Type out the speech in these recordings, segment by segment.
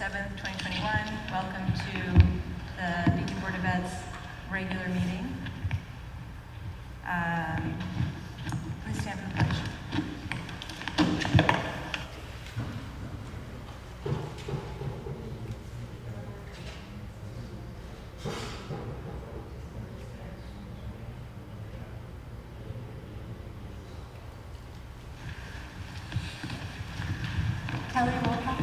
7th, 2021. Welcome to the Beacon Board of Ed's regular meeting. Please stand for the pledge. Kelly, roll call.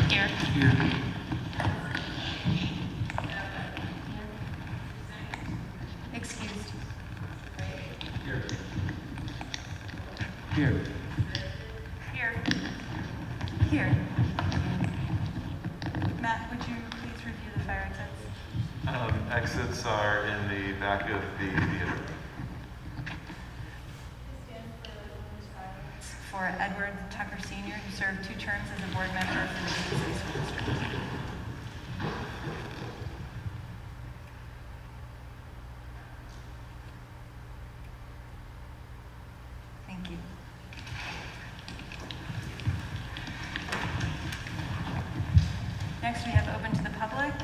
Here. Here. Excused. Here. Here. Here. Here. Matt, would you please review the fire exits? Exits are in the back of the theater. For Edward Tucker Sr., who served 2 terms as a board member for the DC School District. Thank you. Next, we have open to the public.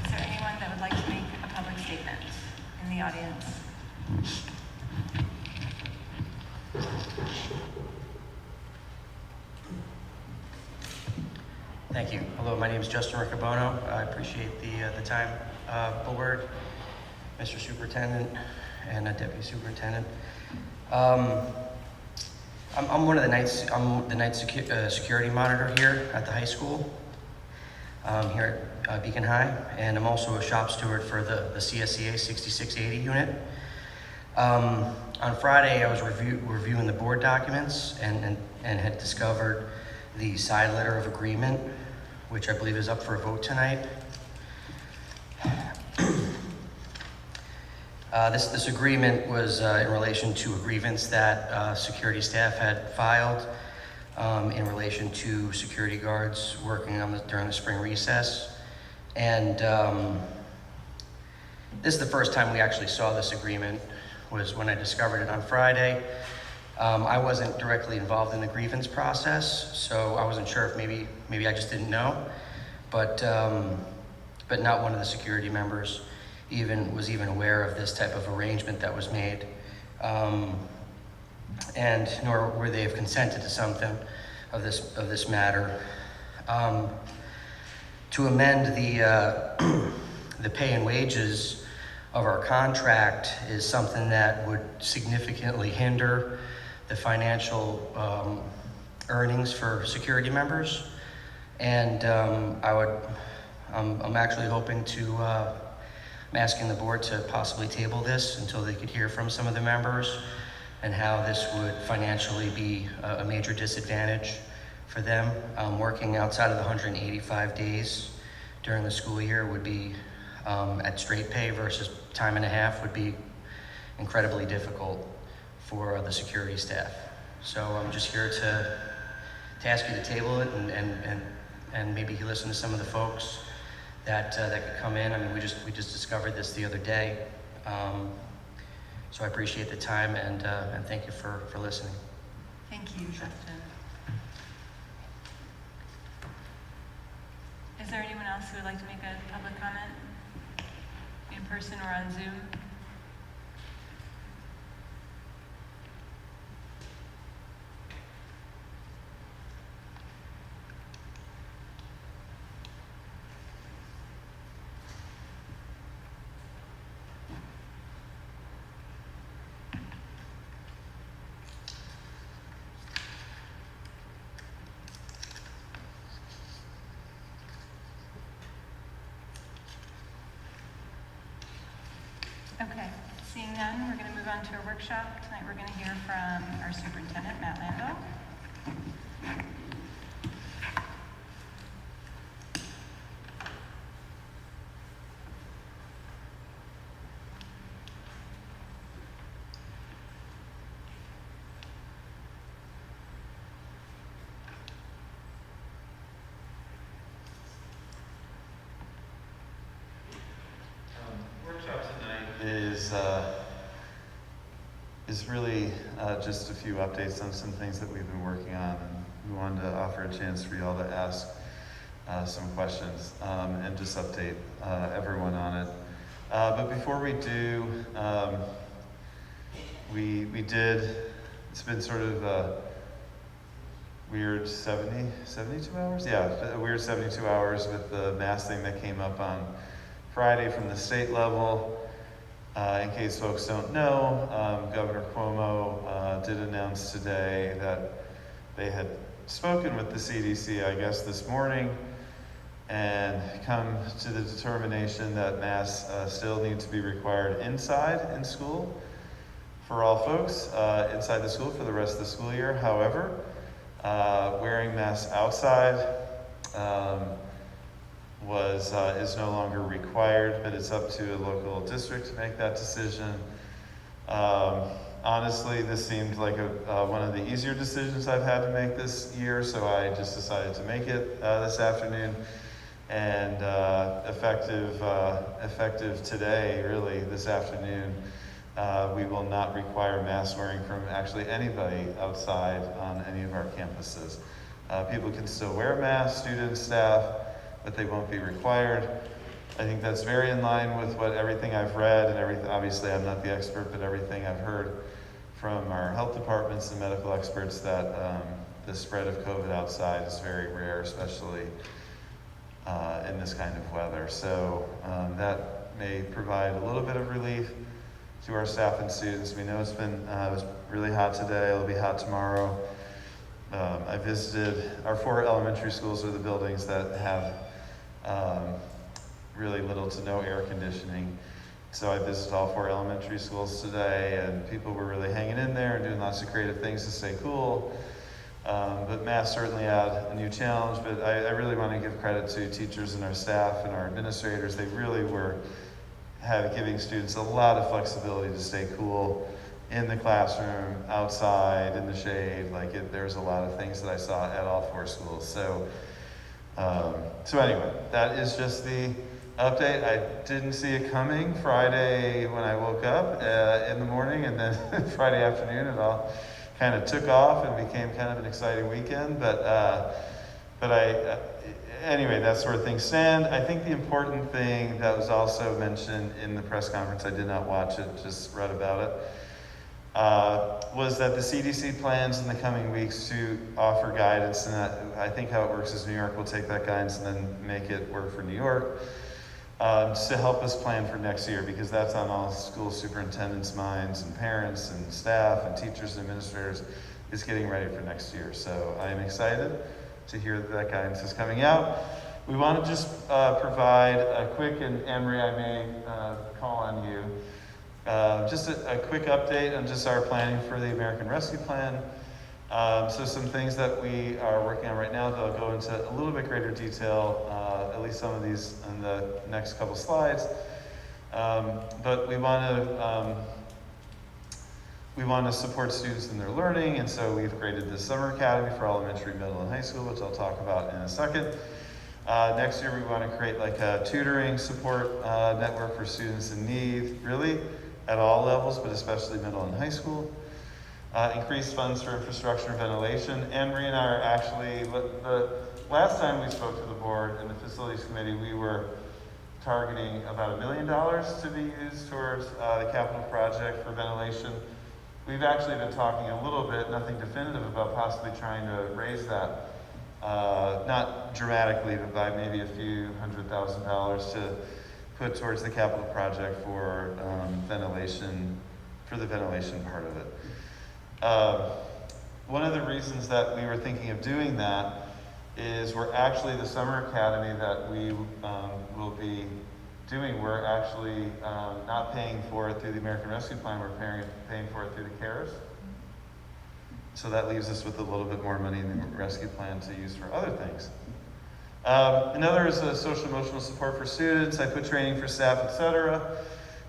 Is there anyone that would like to make a public statement in the audience? Thank you. Hello, my name is Justin Riccobono. I appreciate the time, board, Mr. Superintendent, and Deputy Superintendent. I'm one of the nights. I'm the night security monitor here at the high school, here at Beacon High, and I'm also a shop steward for the CSEA 6680 unit. On Friday, I was reviewing the board documents and had discovered the side letter of agreement, which I believe is up for a vote tonight. This agreement was in relation to a grievance that security staff had filed in relation to security guards working during the spring recess. And this is the first time we actually saw this agreement, was when I discovered it on Friday. I wasn't directly involved in the grievance process, so I wasn't sure if maybe I just didn't know, but not one of the security members was even aware of this type of arrangement that was made, and nor were they have consented to something of this matter. To amend the pay and wages of our contract is something that would significantly hinder the financial earnings for security members, and I'm actually hoping to. I'm asking the board to possibly table this until they could hear from some of the members, and how this would financially be a major disadvantage for them. Working outside of the 185 days during the school year would be at straight pay versus time and a half would be incredibly difficult for the security staff. So I'm just here to ask you to table it and maybe you listen to some of the folks that could come in. I mean, we just discovered this the other day. So I appreciate the time and thank you for listening. Thank you, Justin. Is there anyone else who would like to make a public comment in person or on Zoom? Okay, seeing none, we're going to move on to our workshop. Tonight we're going to hear from our superintendent, Matt Landau. is really just a few updates on some things that we've been working on, and we wanted to offer a chance for y'all to ask some questions and just update everyone on it. But before we do, we did, it's been sort of a weird 72 hours? Yeah, a weird 72 hours with the mask thing that came up on Friday from the state level. In case folks don't know, Governor Cuomo did announce today that they had spoken with the CDC, I guess, this morning, and come to the determination that masks still need to be required inside in school for all folks inside the school for the rest of the school year. However, wearing masks outside is no longer required, but it's up to a local district to make that decision. Honestly, this seemed like one of the easier decisions I've had to make this year, so I just decided to make it this afternoon. And effective today, really, this afternoon, we will not require mask wearing from actually anybody outside on any of our campuses. People can still wear masks, students, staff, but they won't be required. I think that's very in line with what everything I've read and everything. Obviously, I'm not the expert, but everything I've heard from our health departments and medical experts that the spread of COVID outside is very rare, especially in this kind of weather. So that may provide a little bit of relief to our staff and students. We know it was really hot today. It'll be hot tomorrow. I visited our 4 elementary schools, are the buildings that have really little to no air conditioning. So I visited all 4 elementary schools today, and people were really hanging in there and doing lots of creative things to stay cool. But masks certainly add a new challenge, but I really want to give credit to teachers and our staff and our administrators. They really were giving students a lot of flexibility to stay cool in the classroom, outside, in the shade. There's a lot of things that I saw at all 4 schools. So anyway, that is just the update. I didn't see it coming Friday when I woke up in the morning, and then Friday afternoon it all kind of took off and became kind of an exciting weekend. Anyway, that sort of thing stand. I think the important thing that was also mentioned in the press conference, I did not watch it, just read about it, was that the CDC plans in the coming weeks to offer guidance, and I think how it works is New York will take that guidance and then make it work for New York, to help us plan for next year, because that's on all school superintendents' minds, and parents and staff and teachers and administrators, is getting ready for next year. So I am excited to hear that guidance is coming out. We want to just provide a quick, and Anne-Marie, I may call on you, just a quick update on just our planning for the American Rescue Plan. So some things that we are working on right now that I'll go into a little bit greater detail, at least some of these in the next couple slides. But we want to support students in their learning, and so we've created the Summer Academy for elementary, middle, and high school, which I'll talk about in a second. Next year, we want to create a tutoring support network for students in need, really at all levels, but especially middle and high school. Increase funds for infrastructure and ventilation. Anne-Marie and I are actually, the last time we spoke to the board and the facilities committee, we were targeting about $1 million to be used towards the capital project for ventilation. We've actually been talking a little bit, nothing definitive, about possibly trying to raise that, not dramatically, but by maybe a few $100,000 to put towards the capital project for ventilation, for the ventilation part of it. One of the reasons that we were thinking of doing that is we're actually, the Summer Academy that we will be doing, we're actually not paying for it through the American Rescue Plan, we're paying for it through the CARES. So that leaves us with a little bit more money in the rescue plan to use for other things. Another is social emotional support for students. I put training for staff, etc.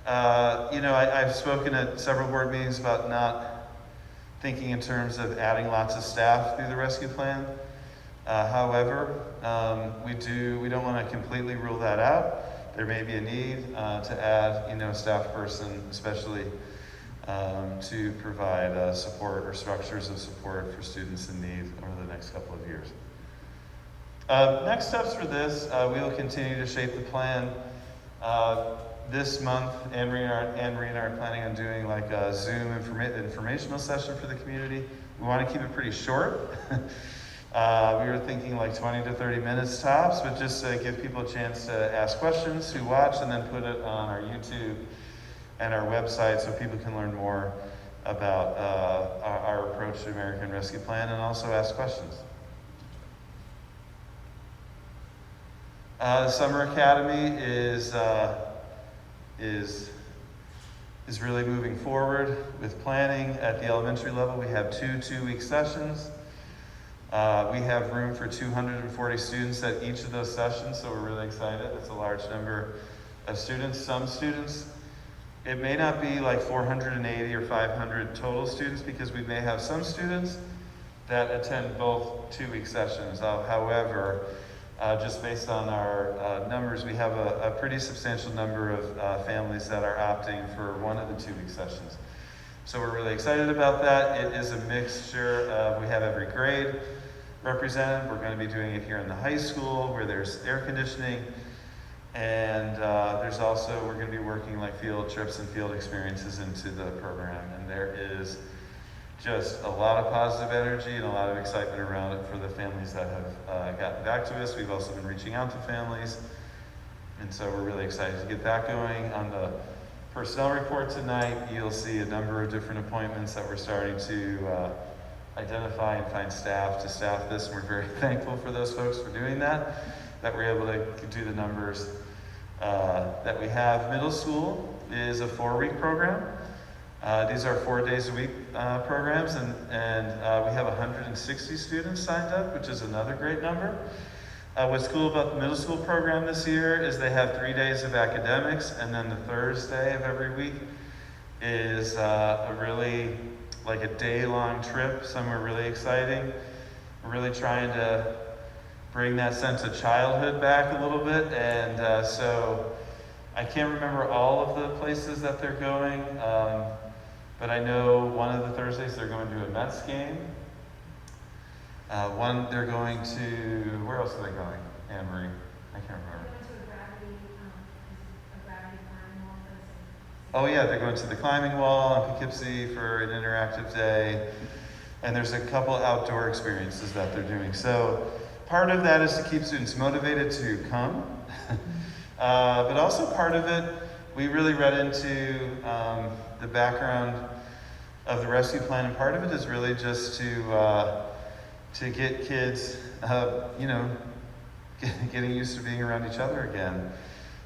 I've spoken at several board meetings about not thinking in terms of adding lots of staff through the rescue plan. However, we don't want to completely rule that out. There may be a need to add, a staff person, especially to provide support or structures of support for students in need over the next couple of years. Next steps for this, we will continue to shape the plan. This month, Anne Marie and I are planning on doing like a Zoom informational session for the community. We want to keep it pretty short. We were thinking like 20 to 30 minutes tops, but just to give people a chance to ask questions who watch, and then put it on our YouTube and our website so people can learn more about our approach to American Rescue Plan and also ask questions. The Summer Academy is really moving forward with planning. At the elementary level, we have two-week sessions. We have room for 240 students at each of those sessions, so we're really excited. It's a large number of students. Some students, it may not be like 480 or 500 total students, because we may have some students that attend both two-week sessions. However, just based on our numbers, we have a pretty substantial number of families that are opting for one of the two-week sessions. So we're really excited about that. It is a mixture of, we have every grade represented. We're going to be doing it here in the high school where there's air conditioning. And there's also, we're going to be working like field trips and field experiences into the program. And there is just a lot of positive energy and a lot of excitement around it for the families that have gotten back to us. We've also been reaching out to families. And so we're really excited to get that going. On the personnel report tonight, you'll see a number of different appointments that we're starting to identify and find staff to staff this. And we're very thankful for those folks for doing that we're able to do the numbers that we have. Middle school is a 4-week program. These are 4 days a week programs, and we have 160 students signed up, which is another great number. What's cool about the middle school program this year is they have 3 days of academics, and then the Thursday of every week is a really like a day-long trip, somewhere really exciting. We're really trying to bring that sense of childhood back a little bit, and so I can't remember all of the places that they're going, but I know one of the Thursdays they're going to a Mets game. One they're going to, where else are they going, Anne Marie? I can't remember. Oh yeah, they're going to the climbing wall in Poughkeepsie for an interactive day, and there's a couple outdoor experiences that they're doing. So part of that is to keep students motivated to come, but also part of it, we really read into the background of the rescue plan, and part of it is really just to get kids, getting used to being around each other again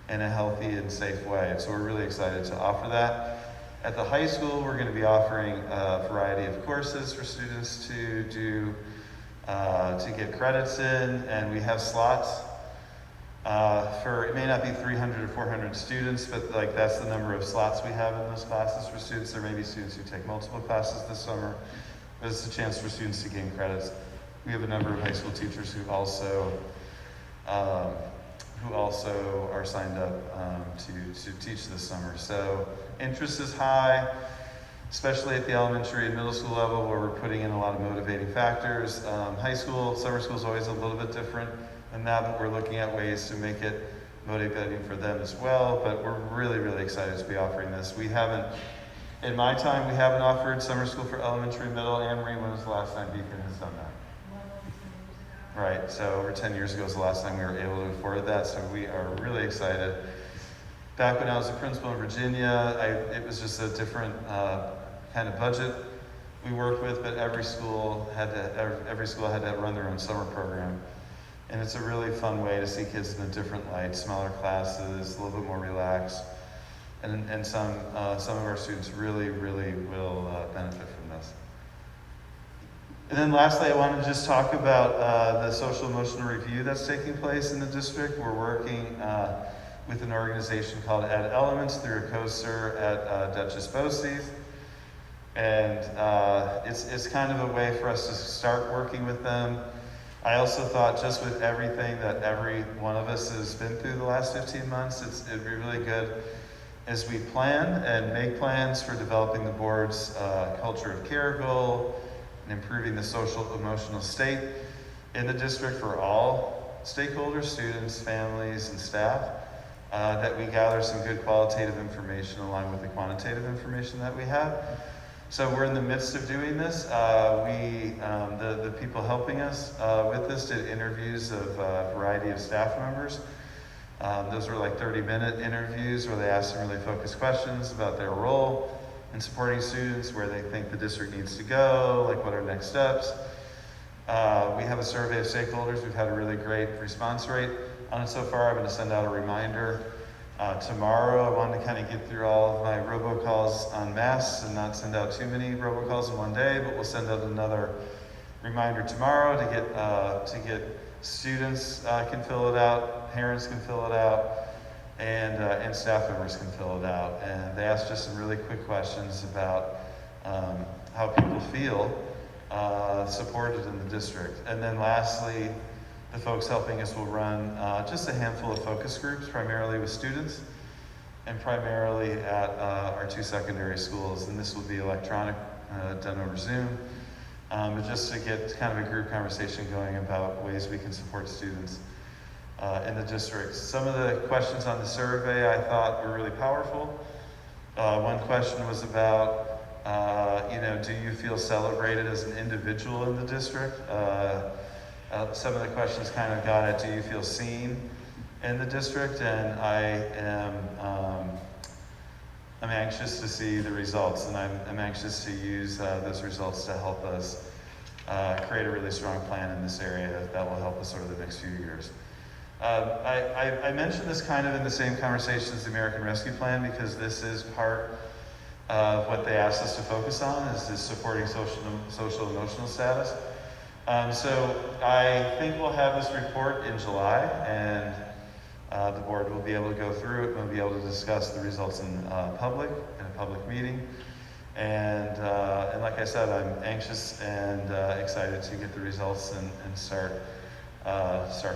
in a healthy and safe way. So we're really excited to offer that. At the high school, we're going to be offering a variety of courses for students to do, to get credits in, and we have slots for, it may not be 300 or 400 students, but like that's the number of slots we have in those classes for students. There may be students who take multiple classes this summer, but it's a chance for students to gain credits. We have a number of high school teachers who also are signed up to teach this summer. So interest is high, especially at the elementary and middle school level where we're putting in a lot of motivating factors. High school, summer school is always a little bit different than that, but we're looking at ways to make it motivating for them as well. But we're really, really excited to be offering this. We haven't, in my time, we haven't offered summer school for elementary, middle. Anne Marie, when was the last time Beacon has done that? Right, so over 10 years ago was the last time we were able to afford that, so we are really excited. Back when I was a principal in Virginia, it was just a different kind of budget we worked with, but every school had to run their own summer program. And it's a really fun way to see kids in a different light, smaller classes, a little bit more relaxed. And some of our students really, really will benefit from this. And then lastly, I wanted to just talk about the social emotional review that's taking place in the district. We're working with an organization called Ed Elements through a co-sur at Duchess Bose's. And it's kind of a way for us to start working with them. I also thought just with everything that every one of us has been through the last 15 months, it'd be really good as we plan and make plans for developing the board's culture of care goal and improving the social emotional state in the district for all stakeholders, students, families, and staff, that we gather some good qualitative information along with the quantitative information that we have. So we're in the midst of doing this. The people helping us with this did interviews of a variety of staff members. Those were like 30-minute interviews where they asked some really focused questions about their role in supporting students, where they think the district needs to go, like what are next steps. We have a survey of stakeholders. We've had a really great response rate on it so far. I'm going to send out a reminder tomorrow. I wanted to kind of get through all of my robocalls en masse and not send out too many robocalls in one day, but we'll send out another reminder tomorrow to get students can fill it out, parents can fill it out, and staff members can fill it out. And they asked just some really quick questions about how people feel supported in the district. And then lastly, the folks helping us will run just a handful of focus groups, primarily with students and primarily at our 2 secondary schools. And this will be electronic, done over Zoom, but just to get kind of a group conversation going about ways we can support students in the district. Some of the questions on the survey I thought were really powerful. One question was about, do you feel celebrated as an individual in the district? Some of the questions kind of got at, do you feel seen in the district? And I'm anxious to see the results, and I'm anxious to use those results to help us create a really strong plan in this area that will help us over the next few years. I mentioned this kind of in the same conversation as the American Rescue Plan, because this is part of what they asked us to focus on, is supporting social emotional status. So I think we'll have this report in July, and the board will be able to go through it. We'll be able to discuss the results in a public meeting. And like I said, I'm anxious and excited to get the results and start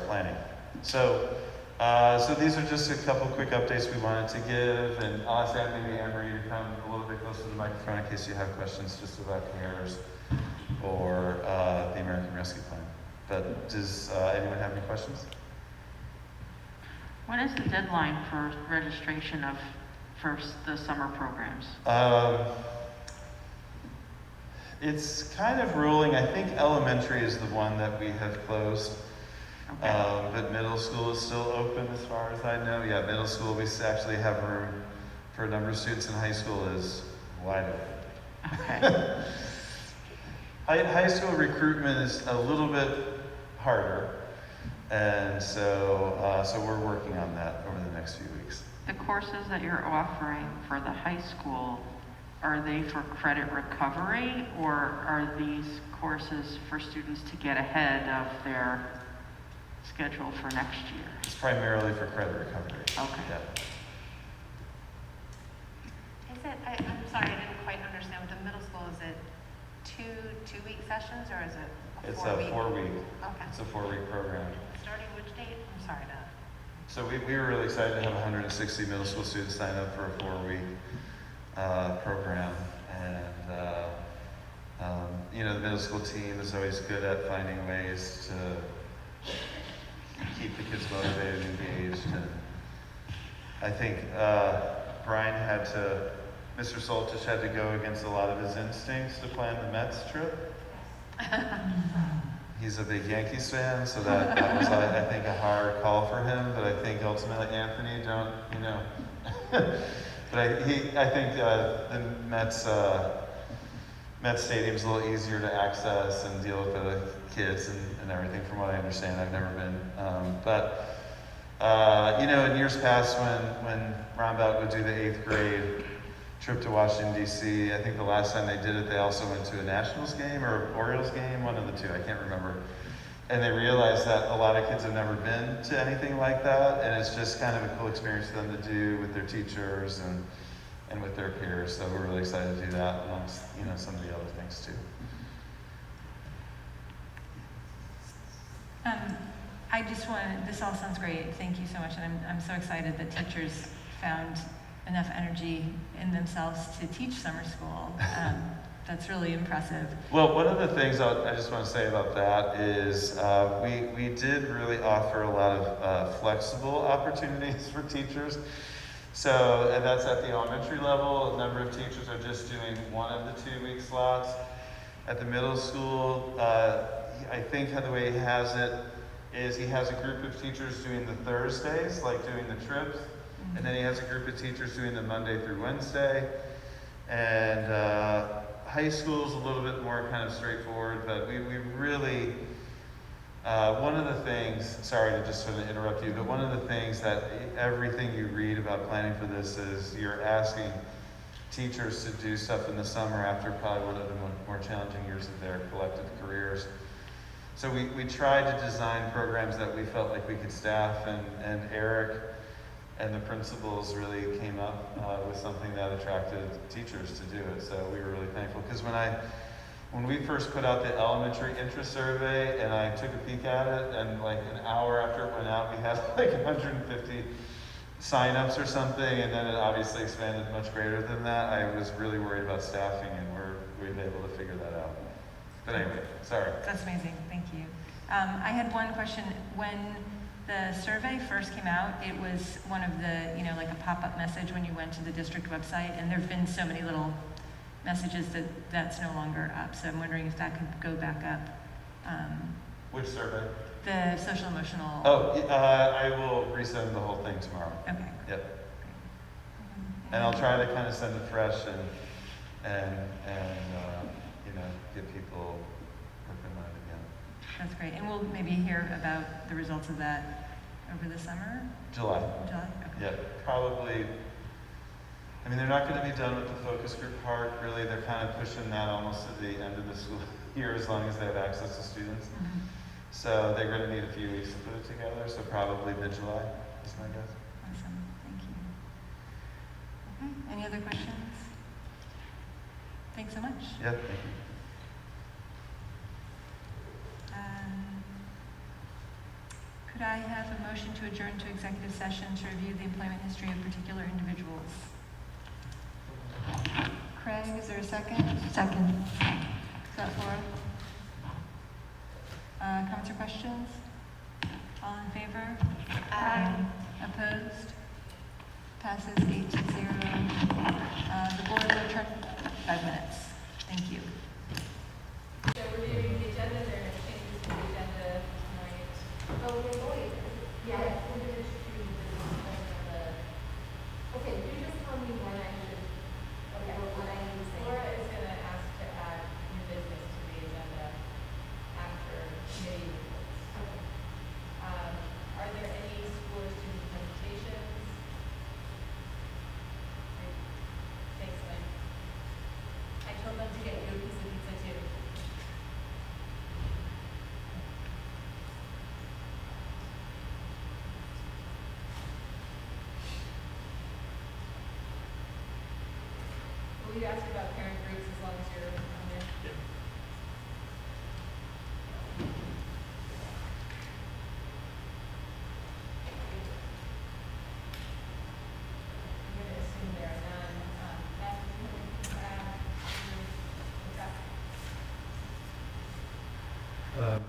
planning. So these are just a couple quick updates we wanted to give, and I'll ask maybe Anne-Marie to come a little bit closer to the microphone in case you have questions just about CARES or the American Rescue Plan. But does anyone have any questions? When is the deadline for registration for the summer programs? It's kind of rolling. I think elementary is the one that we have closed. Okay. But middle school is still open as far as I know. Yeah, middle school, we actually have room for a number of students, and high school is wide open. Okay. High school recruitment is a little bit harder, and so we're working on that over the next few weeks. The courses that you're offering for the high school, are they for credit recovery, or are these courses for students to get ahead of their schedule for next year? It's primarily for credit recovery. Okay. Yeah. I'm sorry, I didn't quite understand. With the middle school, is it two-week sessions, or is it It's a 4-week? a 4-week. Okay. It's a 4-week program. Starting which date? I'm sorry to. So we were really excited to have 160 middle school students sign up for a 4-week program, and the middle school team is always good at finding ways to keep the kids motivated and engaged. And I think Mr. Soltich had to go against a lot of his instincts to plan the Mets trip. He's a big Yankees fan, so that was, I think, a hard call for him. But I think ultimately, Anthony, but I think the Mets Stadium's a little easier to access and deal with the kids and everything. From what I understand, I've never been, in years past when Roundabout would do the 8th grade trip to Washington, D.C., I think the last time they did it, they also went to a Nationals game or Orioles game, one of the two, I can't remember. And they realized that a lot of kids have never been to anything like that, and it's just kind of a cool experience for them to do with their teachers and with their peers. So we're really excited to do that amongst, some of the other things too. This all sounds great. Thank you so much. And I'm so excited that teachers found enough energy in themselves to teach summer school. That's really impressive. Well, one of the things I just want to say about that is we did really offer a lot of flexible opportunities for teachers. So, and that's at the elementary level. A number of teachers are just doing one of the 2-week slots. At the middle school, I think how the way he has it is he has a group of teachers doing the Thursdays, like doing the trips, and then he has a group of teachers doing the Monday through Wednesday. And high school is a little bit more kind of straightforward, but we really, one of the things, sorry to just sort of interrupt you, but one of the things that everything you read about planning for this is you're asking teachers to do stuff in the summer after probably one of the more challenging years of their collective careers. So we tried to design programs that we felt like we could staff, and Eric and the principals really came up with something that attracted teachers to do it. So we were really thankful, because when we first put out the elementary interest survey and I took a peek at it, and like an hour after it went out, we had like 150 signups or something, and then it obviously expanded much greater than that. I was really worried about staffing, and we've been able to figure that out. But anyway, sorry. That's amazing, thank you. I had one question. When the survey first came out, it was one of the, like a pop-up message when you went to the district website, and there've been so many little messages that's no longer up. So I'm wondering if that could go back up. Which survey? The social emotional. Oh, I will resend the whole thing tomorrow. Okay. Yep. And I'll try to kind of send it fresh and get people working on it again. That's great. And we'll maybe hear about the results of that over the summer? July. July? Okay. Yeah, probably. I mean, they're not going to be done with the focus group part, really. They're kind of pushing that almost to the end of the school year, as long as they have access to students. Mhm. So they're going to need a few weeks to put it together, so probably mid-July is my guess. Awesome, thank you. Okay, any other questions? Thanks so much. Yeah, thank you. Could I have a motion to adjourn to executive session to review the employment history of particular individuals? Craig, is there a second? Second. Is that Laura? Comments or questions? All in favor? Aye. Opposed? Passes 8-0. The board will adjourn 5 minutes. Thank you. So we're doing the agenda, there are no changes to the agenda tonight. Oh, we're going, yeah, we're going to choose the, okay, you just tell me when I should, okay, or what I need to say. Laura is going to ask to add new business to the agenda after committee reports. Are there any school or student presentations? Great. Thanks, Lynn. I told them to get you a piece of pizza too. Will you ask about parent groups as long as you're on there? Yeah. I'm going to assume there are none. Beth, do you have anything to add?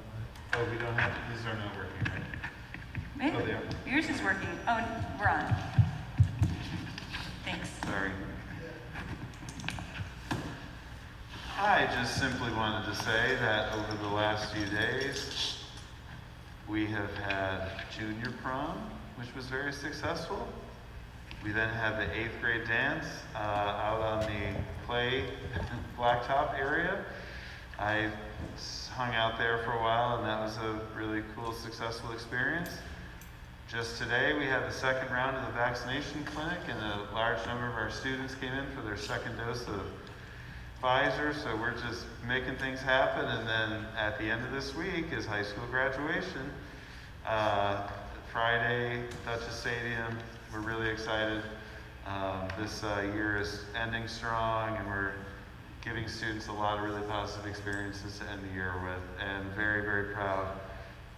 Oh, we don't have, these are not working, right? Oh, they are. Yours is working. Oh, we're on. Thanks. Sorry. I just simply wanted to say that over the last few days, we have had junior prom, which was very successful. We then had the 8th grade dance out on the play blacktop area. I hung out there for a while, and that was a really cool, successful experience. Just today, we had the second round of the vaccination clinic, and a large number of our students came in for their second dose of Pfizer, so we're just making things happen. And then at the end of this week is high school graduation. Friday, Dutchess Stadium. We're really excited. This year is ending strong, and we're giving students a lot of really positive experiences to end the year with, and very, very proud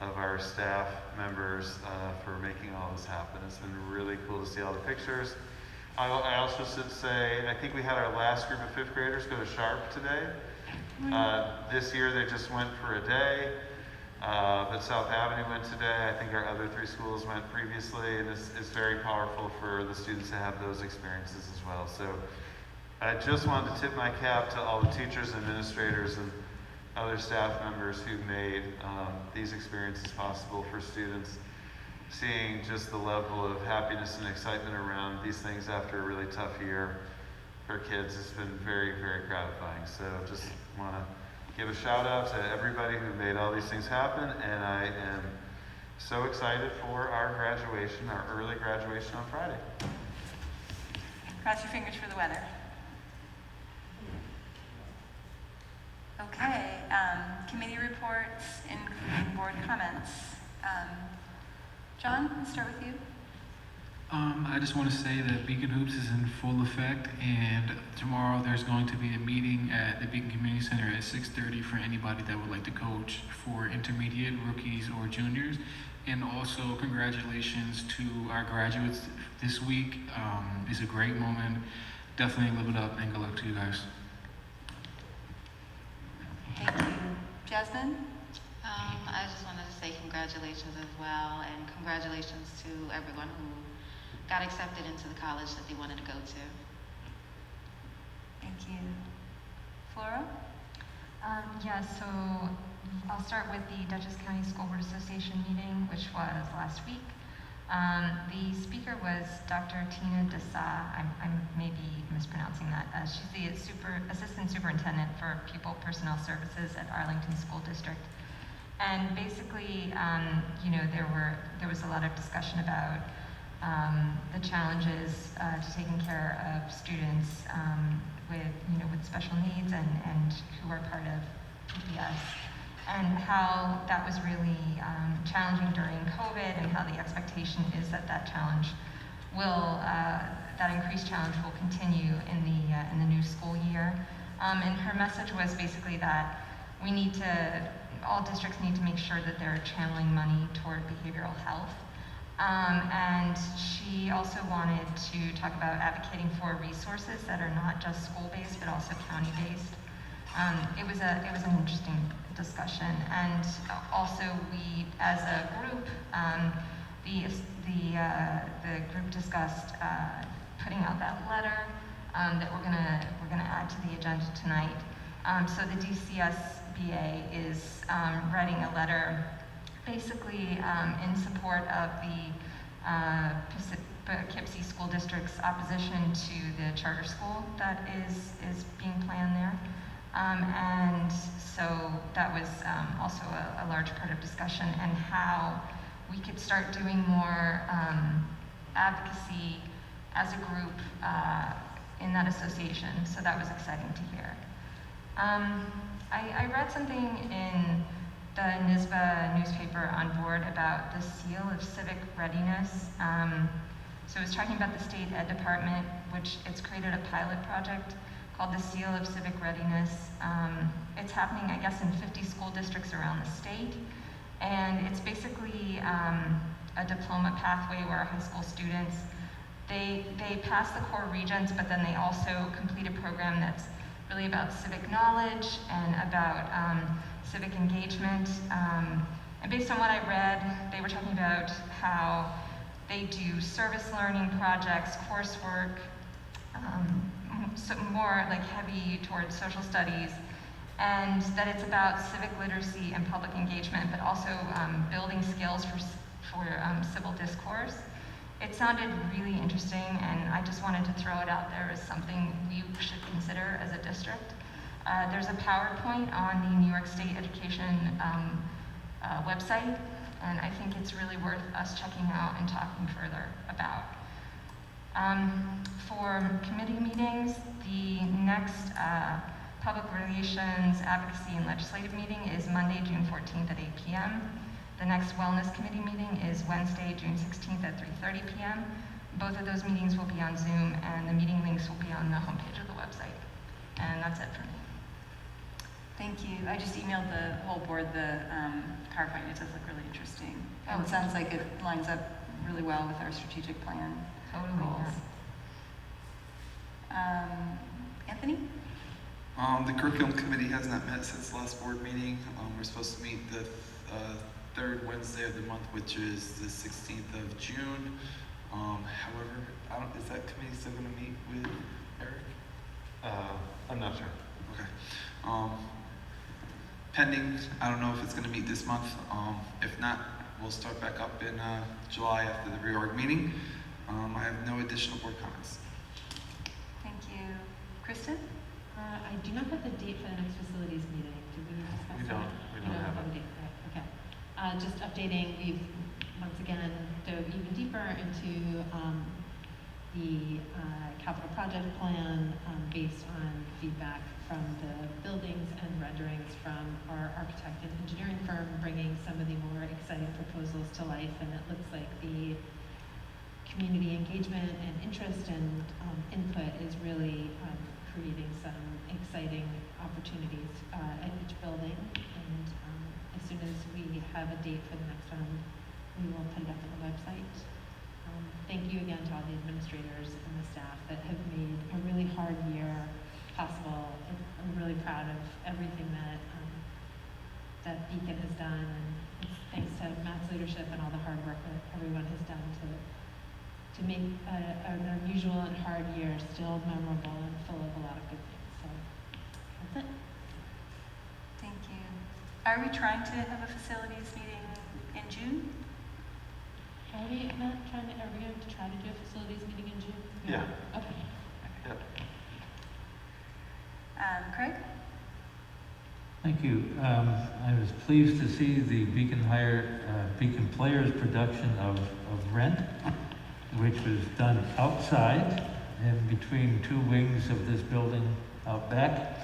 of our staff members for making all this happen. It's been really cool to see all the pictures. I also should say, I think we had our last group of fifth graders go to Sharp today. This year they just went for a day, but South Avenue went today. I think our other 3 schools went previously, and it's very powerful for the students to have those experiences as well. So I just wanted to tip my cap to all the teachers, administrators, and other staff members who made these experiences possible for students. Seeing just the level of happiness and excitement around these things after a really tough year for kids has been very, very gratifying. So just want to give a shout out to everybody who made all these things happen, and I am so excited for our graduation, our early graduation on Friday. Cross your fingers for the weather. Okay, committee reports, including board comments. John, let's start with you. I just want to say that Beacon Hoops is in full effect, and tomorrow there's going to be a meeting at the Beacon Community Center at 6:30 for anybody that would like to coach for intermediate, rookies, or juniors. And also, congratulations to our graduates this week. It's a great moment. Definitely live it up, and good luck to you guys. Thank you. Jasmine? I just wanted to say congratulations as well, and congratulations to everyone who got accepted into the college that they wanted to go to. Thank you. Flora? So I'll start with the Dutchess County School Board Association meeting, which was last week. The speaker was Dr. Tina Dessa. I may be mispronouncing that. She's the assistant superintendent for Pupil Personnel Services at Arlington School District. And basically, there was a lot of discussion about the challenges to taking care of students with special needs and who are part of PPS, and how that was really challenging during COVID, and how the expectation is that that increased challenge will continue in the new school year. And her message was basically that all districts need to make sure that they're channeling money toward behavioral health. And she also wanted to talk about advocating for resources that are not just school-based, but also county-based. It was an interesting discussion, and also we, as a group, the group discussed putting out that letter that we're gonna add to the agenda tonight. So the DCSBA is writing a letter, basically in support of the Poughkeepsie School District's opposition to the charter school that is being planned there. And so that was also a large part of discussion, and how we could start doing more advocacy as a group in that association. So that was exciting to hear. I read something in the NYSBA newspaper on board about the seal of civic readiness. So it was talking about the state ed department, which it's created a pilot project called the Seal of Civic Readiness. It's happening, I guess, in 50 school districts around the state. And it's basically a diploma pathway where high school students, they pass the core regents, but then they also complete a program that's really about civic knowledge and about civic engagement. And based on what I read, they were talking about how they do service learning projects, coursework, so more like heavy towards social studies, and that it's about civic literacy and public engagement, but also building skills for civil discourse. It sounded really interesting, and I just wanted to throw it out there as something we should consider as a district. There's a PowerPoint on the New York State Education website, and I think it's really worth us checking out and talking further about. For committee meetings, the next Public Relations, Advocacy, and Legislative meeting is Monday, June 14th at 8 p.m. The next Wellness Committee meeting is Wednesday, June 16th at 3:30 p.m. Both of those meetings will be on Zoom, and the meeting links will be on the homepage of the website. And that's it for me. Thank you. I just emailed the whole board the PowerPoint. It does look really interesting. And it sounds like it lines up really well with our strategic plan Totally. goals. Anthony? The curriculum committee has not met since the last board meeting. We're supposed to meet the third Wednesday of the month, which is the 16th of June. However, is that committee still going to meet with Eric? I'm not sure. Okay. Pending, I don't know if it's going to meet this month. If not, we'll start back up in July after the reorg meeting. I have no additional board comments. Thank you. Kristen? I do not have the date for the next facilities meeting. Did we discuss that? We don't have a it. date, right, okay. Just updating, we've once again dove even deeper into the capital project plan based on feedback from the buildings and renderings from our architect and engineering firm, bringing some of the more exciting proposals to life. And it looks like the community engagement and interest and input is really creating some exciting opportunities at each building. And as soon as we have a date for the next one, we will put it up on the website. Thank you again to all the administrators and the staff that have made a really hard year possible. I'm really proud of everything that that Beacon has done, and it's thanks to Matt's leadership and all the hard work that everyone has done to make an unusual and hard year still memorable and full of a lot of good things. So that's it. Thank you. Are we trying to have a facilities meeting in June? Are we going to try to do a facilities meeting in June? Yeah. Okay. Yep. Craig? Thank you. I was pleased to see the Beacon Players production of Rent, which was done outside and between two wings of this building out back.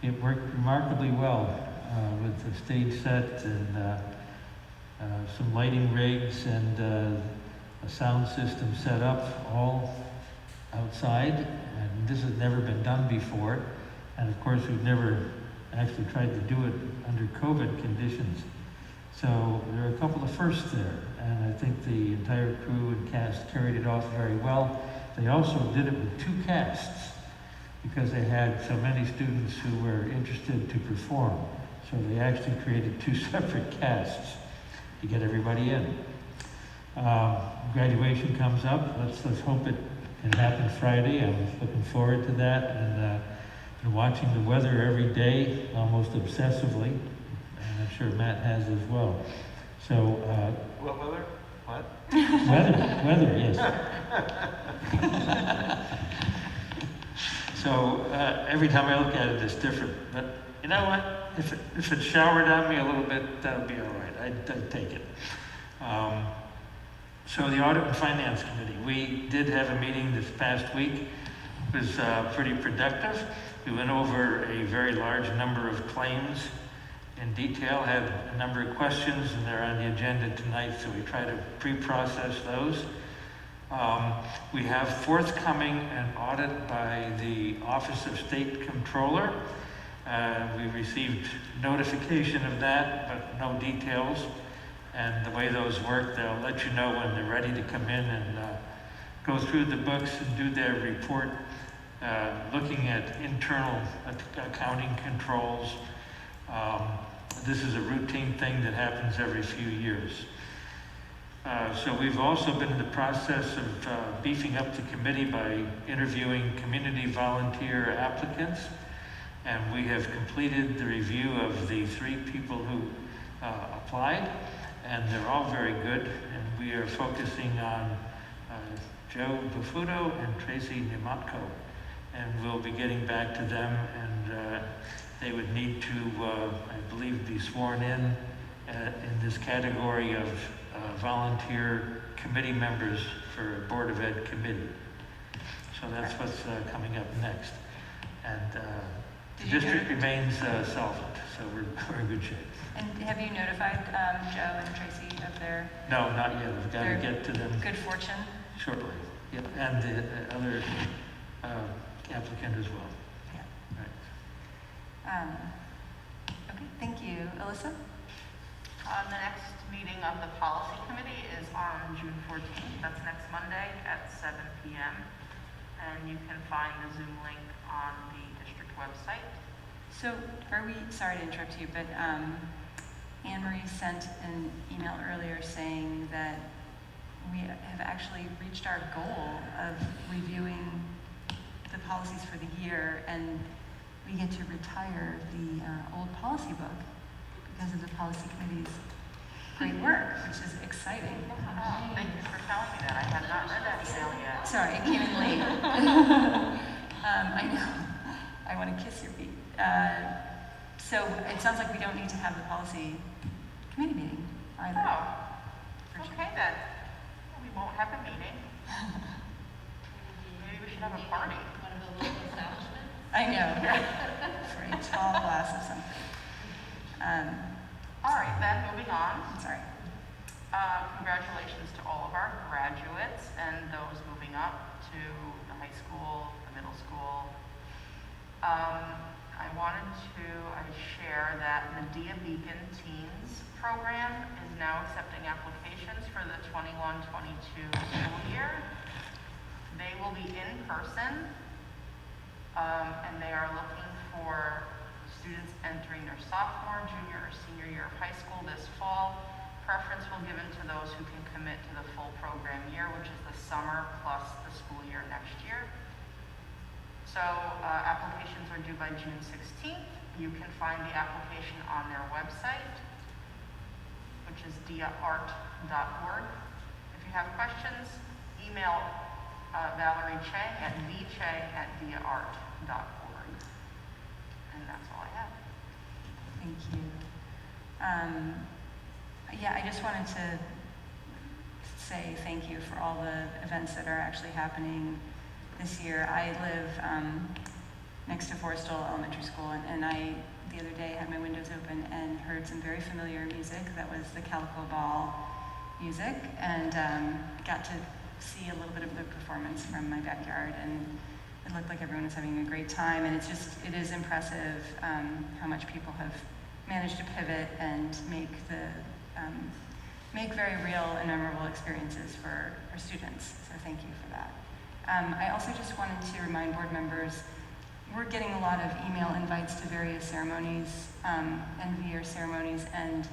It worked remarkably well with the stage set and some lighting rigs and a sound system set up all outside. And this has never been done before. And of course, we've never actually tried to do it under COVID conditions. So there are a couple of firsts there, and I think the entire crew and cast carried it off very well. They also did it with two casts because they had so many students who were interested to perform. So they actually created two separate casts to get everybody in. Graduation comes up. Let's hope it can happen Friday. I'm looking forward to that, and been watching the weather every day, almost obsessively, and I'm sure Matt has as well. So, What weather? What? weather, yes. So every time I look at it, it's different. But you know what? If it showered on me a little bit, that would be all right. I'd take it. So the Audit and Finance Committee, we did have a meeting this past week. It was pretty productive. We went over a very large number of claims in detail, had a number of questions, and they're on the agenda tonight, so we try to pre-process those. We have forthcoming an audit by the Office of State Comptroller. We received notification of that, but no details. And the way those work, they'll let you know when they're ready to come in and go through the books and do their report, looking at internal accounting controls. This is a routine thing that happens every few years. So we've also been in the process of beefing up the committee by interviewing community volunteer applicants. And we have completed the review of the 3 people who applied, and they're all very good. And we are focusing on Joe Bufuto and Tracy Nimatko. And we'll be getting back to them, and they would need to, I believe, be sworn in this category of volunteer committee members for a Board of Ed committee. So that's what's coming up next. And the district remains solvent, so we're in good shape. And have you notified Joe and Tracy of their No, not yet. We've got to get to them good fortune? shortly. Yep, and the other applicant as well. Yeah. Right. Okay, thank you. Alyssa? The next meeting of the policy committee is on June 14th. That's next Monday at 7 p.m. and you can find the Zoom link on the district website. So are we, sorry to interrupt you, but Anne Marie sent an email earlier saying that we have actually reached our goal of reviewing the policies for the year, and we get to retire the old policy book because of the policy committee's great work, which is exciting. Oh, thank you for telling me that. I had not read that email yet. Sorry, I came in late. I know. I want to kiss your feet. So it sounds like we don't need to have the policy committee meeting either. Oh, For sure. okay then. We won't have a meeting. Maybe we should have a party. One of the local establishments. I know, for a tall glass of something. All right, then, moving on. I'm sorry. Congratulations to all of our graduates and those moving up to the high school, the middle school. I wanted to share that Medea Beacon Teens program is now accepting applications for the 21-22 school year. They will be in person, and they are looking for students entering their sophomore, junior, or senior year of high school this fall. Preference will be given to those who can commit to the full program year, which is the summer plus the school year next year. So applications are due by June 16th. You can find the application on their website, which is diaart.org. If you have questions, email Valerie Chang at vchang@diaart.org. And that's all I have. Thank you. Yeah, I just wanted to say thank you for all the events that are actually happening this year. I live next to Forrestal Elementary School, and I, the other day, had my windows open and heard some very familiar music. That was the Calico Ball music, and got to see a little bit of the performance from my backyard, and it looked like everyone was having a great time, and it is impressive how much people have managed to pivot and make very real and memorable experiences for students, so thank you for that. I also just wanted to remind board members, we're getting a lot of email invites to various ceremonies, NVR ceremonies, and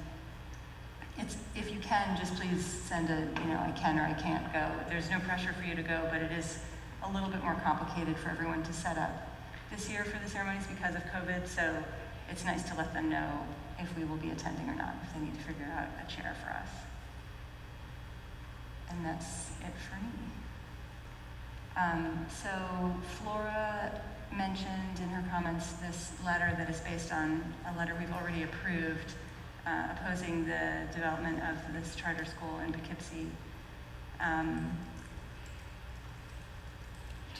if you can, just please send I can or I can't go. There's no pressure for you to go, but it is a little bit more complicated for everyone to set up this year for the ceremonies because of COVID, so it's nice to let them know if we will be attending or not, if they need to figure out a chair for us. And that's it for me. So Flora mentioned in her comments this letter that is based on a letter we've already approved opposing the development of this charter school in Poughkeepsie.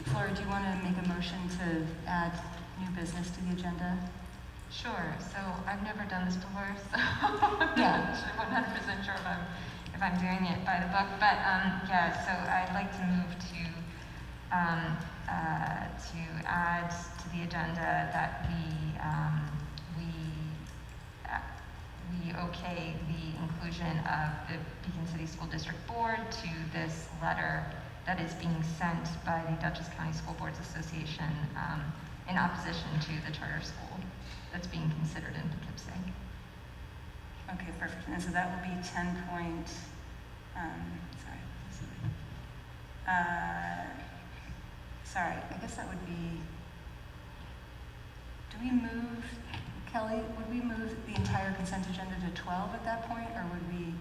Flora, do you want to make a motion to add new business to the agenda? Sure. So I've never done this before, so Yeah. I'm not 100% sure if I'm doing it by the book. But yeah, so I'd like to move to add to the agenda that we okay the inclusion of the Beacon City School District Board to this letter that is being sent by the Dutchess County School Boards Association in opposition to the charter school that's being considered in Poughkeepsie. Okay, perfect. And so that will be 10 point, sorry, I guess that would be, do we move, Kelly, would we move the entire consent agenda to 12 at that point, or would we,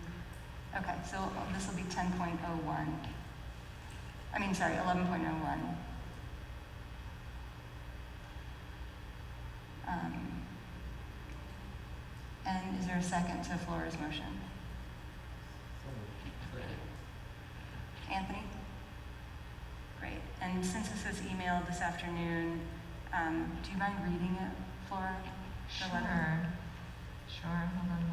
okay, so this will be 10.01. I mean, sorry, 11.01. And is there a second to Flora's motion? Anthony? Great. And since this was emailed this afternoon, do you mind reading it, Flora? The letter? Sure. Hold on, let me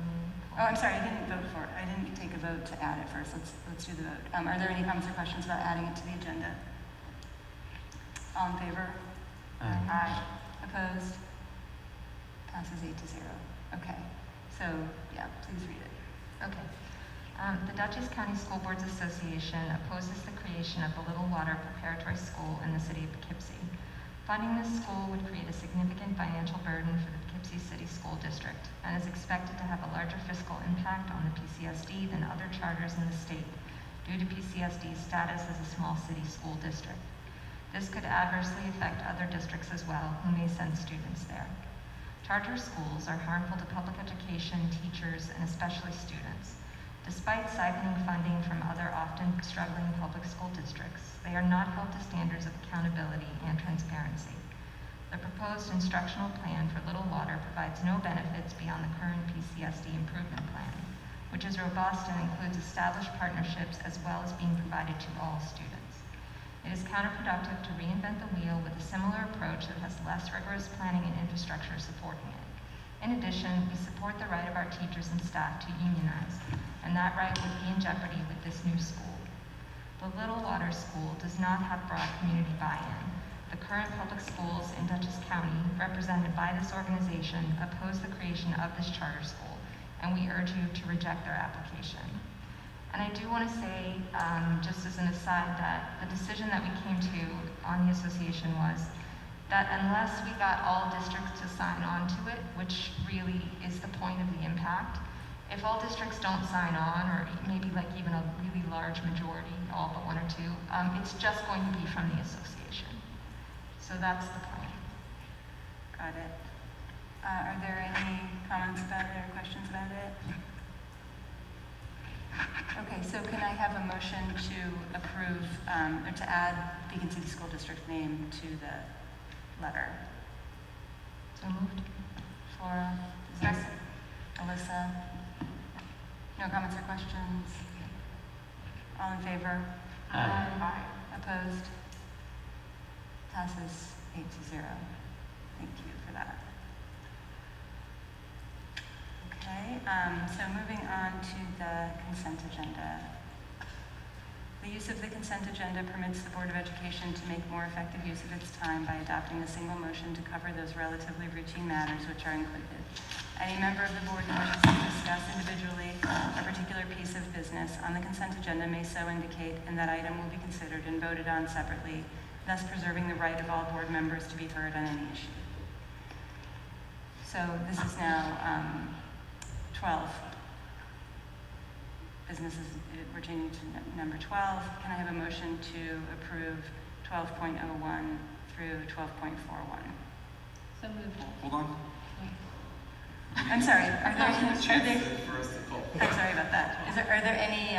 pull Oh, I'm sorry, I didn't vote for it. I didn't take a vote to add it first. Let's do the vote. Are there any comments or questions about adding it to the agenda? All in favor? Aye. Opposed? Passes 8-0. Okay. So, yeah, please read it. Okay. The Dutchess County School Boards Association opposes the creation of the Little Water Preparatory School in the city of Poughkeepsie. Funding this school would create a significant financial burden for the Poughkeepsie City School District and is expected to have a larger fiscal impact on the PCSD than other charters in the state due to PCSD's status as a small city school district. This could adversely affect other districts as well who may send students there. Charter schools are harmful to public education, teachers, and especially students. Despite siphoning funding from other often struggling public school districts, they are not held to standards of accountability and transparency. The proposed instructional plan for Little Water provides no benefits beyond the current PCSD improvement plan, which is robust and includes established partnerships as well as being provided to all students. It is counterproductive to reinvent the wheel with a similar approach that has less rigorous planning and infrastructure supporting it. In addition, we support the right of our teachers and staff to unionize, and that right would be in jeopardy with this new school. The Little Water School does not have broad community buy-in. The current public schools in Dutchess County, represented by this organization, oppose the creation of this charter school, and we urge you to reject their application. And I do want to say, just as an aside, that the decision that we came to on the association was that unless we got all districts to sign on to it, which really is the point of the impact, if all districts don't sign on, or maybe like even a really large majority, all but one or two, it's just going to be from the association. So that's the point. Got it. Are there any comments about it or questions about it? Okay, so can I have a motion to approve, or to add Beacon City School District name to the letter? So moved. Flora? Is there Alyssa? No comments or questions? All in favor? Aye. Opposed? Passes 8-0. Thank you for that. Okay, so moving on to the consent agenda. The use of the consent agenda permits the Board of Education to make more effective use of its time by adopting a single motion to cover those relatively routine matters which are included. Any member of the board who wishes to discuss individually a particular piece of business on the consent agenda may so indicate, and that item will be considered and voted on separately, thus preserving the right of all board members to be heard on any issue. So this is now 12. Businesses, we're changing to number 12. Can I have a motion to approve 12.01 through 12.41? So moved. Hold on. I'm sorry, are there, For us to call. I'm sorry about that. Are there any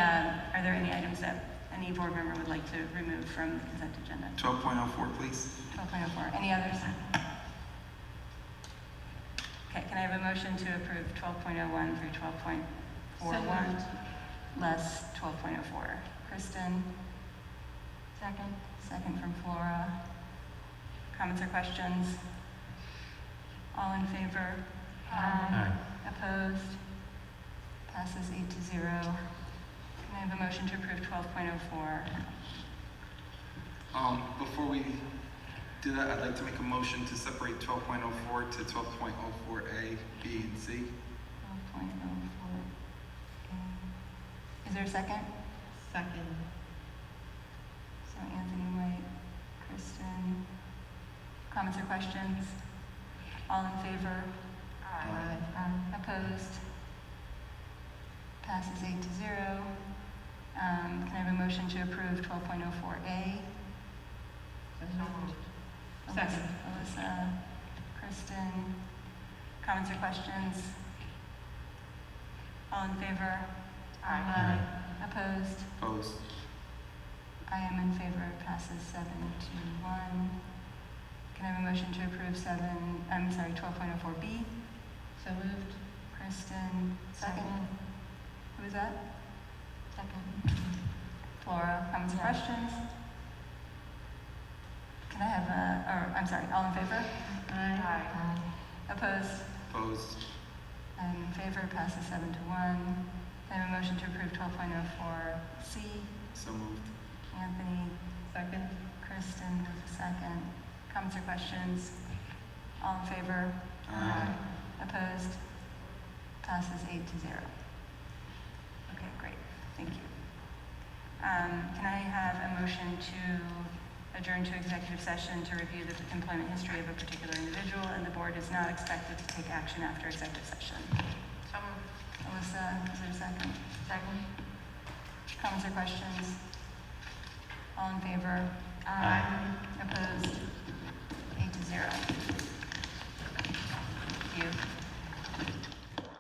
items that any board member would like to remove from the consent agenda? 12.04, please. 12.04, any others? Okay, can I have a motion to approve 12.01 through 12.41? Less 12.04. Kristen? Second. Second from Flora. Comments or questions? All in favor? Aye. Opposed? Passes 8-0. Can I have a motion to approve 12.04? Before we do that, I'd like to make a motion to separate 12.04 to 12.04A, B, and C. 12.04. Is there a second? Second. So Anthony White, Kristen. Comments or questions? All in favor? Opposed? Passes 8-0. Can I have a motion to approve 12.04A? So moved. Second. Alyssa, Kristen. Comments or questions? All in favor? Aye. Opposed? Opposed. I am in favor. It passes 7-1. Can I have a motion to approve 12.04B? So moved. Kristen, second. Who was that? Second. Flora, comments or questions? Can I have I'm sorry, all in favor? Aye. Opposed? Opposed. I'm in favor, passes 7-1. Can I have a motion to approve 12.04C? So moved. Anthony, Second. Kristen with a second. Comments or questions? All in favor? Aye. Opposed? Passes 8-0. Okay, Okay, great, thank you. Can I have a motion to adjourn to executive session to review the employment history of a particular individual, and the board is not expected to take action after executive session? Alyssa, is there a second? Second. Comments or questions? All in favor? Aye. Opposed? 8 to 0.